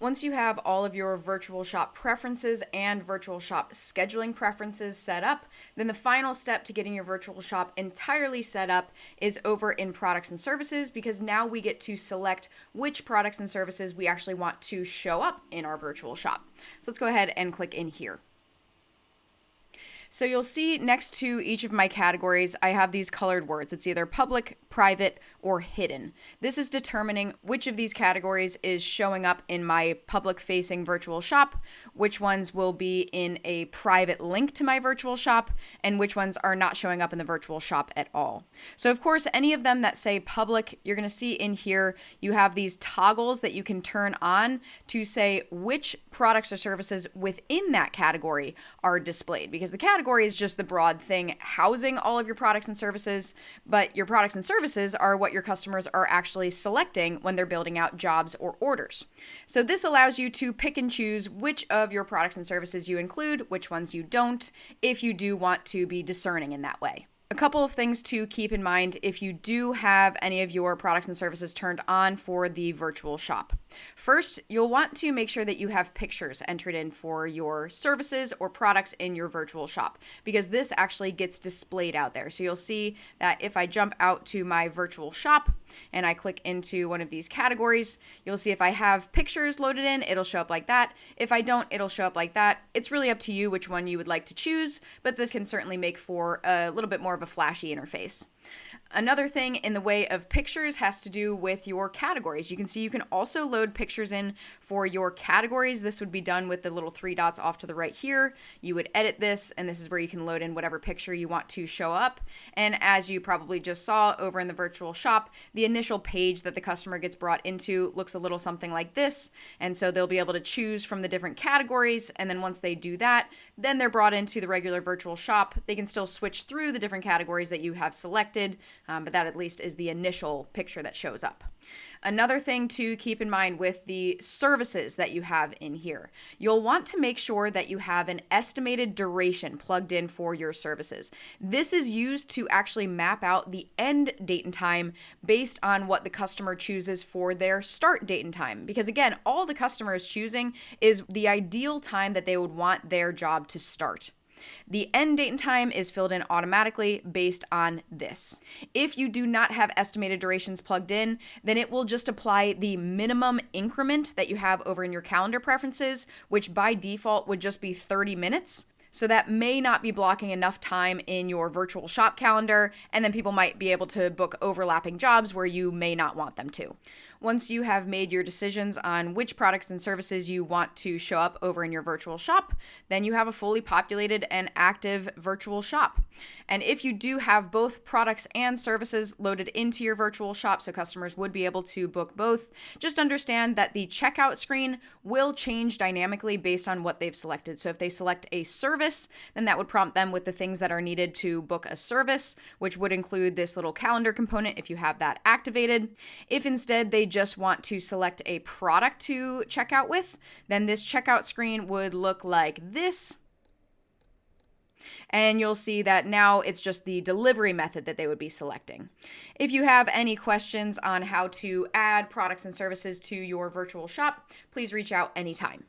Once you have all of your virtual shop preferences and virtual shop scheduling preferences set up, then the final step to getting your virtual shop entirely set up is over in products and services, because now we get to select which products and services we actually want to show up in our virtual shop. So let's go ahead and click in here. So you'll see next to each of my categories, I have these colored words. It's either public, private, or hidden. This is determining which of these categories is showing up in my public-facing virtual shop, which ones will be in a private link to my virtual shop, and which ones are not showing up in the virtual shop at all. So of course, any of them that say public, you're going to see in here, you have these toggles that you can turn on to say which products or services within that category are displayed, because the category is just the broad thing housing all of your products and services, but your products and services are what your customers are actually selecting when they're building out jobs or orders. So this allows you to pick and choose which of your products and services you include, which ones you don't, if you do want to be discerning in that way. A couple of things to keep in mind if you do have any of your products and services turned on for the virtual shop. First, you'll want to make sure that you have pictures entered in for your services or products in your virtual shop, because this actually gets displayed out there. So you'll see that if I jump out to my virtual shop and I click into one of these categories, you'll see if I have pictures loaded in, it'll show up like that. If I don't, it'll show up like that. It's really up to you which one you would like to choose, but this can certainly make for a little bit more of a flashy interface. Another thing in the way of pictures has to do with your categories. You can see you can also load pictures in for your categories. This would be done with the little three dots off to the right here. You would edit this, and this is where you can load in whatever picture you want to show up. And as you probably just saw over in the virtual shop, the initial page that the customer gets brought into looks a little something like this. And so they'll be able to choose from the different categories. And then once they do that, then they're brought into the regular virtual shop. They can still switch through the different categories that you have selected, but that at least is the initial picture that shows up. Another thing to keep in mind with the services that you have in here, you'll want to make sure that you have an estimated duration plugged in for your services. This is used to actually map out the end date and time based on what the customer chooses for their start date and time. Because again, all the customer is choosing is the ideal time that they would want their job to start. The end date and time is filled in automatically based on this. If you do not have estimated durations plugged in, then it will just apply the minimum increment that you have over in your calendar preferences, which by default would just be 30 minutes. So that may not be blocking enough time in your virtual shop calendar, and then people might be able to book overlapping jobs where you may not want them to. Once you have made your decisions on which products and services you want to show up over in your virtual shop, then you have a fully populated and active virtual shop. And if you do have both products and services loaded into your virtual shop, so customers would be able to book both, just understand that the checkout screen will change dynamically based on what they've selected. So if they select a service, then that would prompt them with the things that are needed to book a service, which would include this little calendar component if you have that activated. If instead they just want to select a product to check out with, then this checkout screen would look like this. And you'll see that now it's just the delivery method that they would be selecting. If you have any questions on how to add products and services to your virtual shop, please reach out anytime.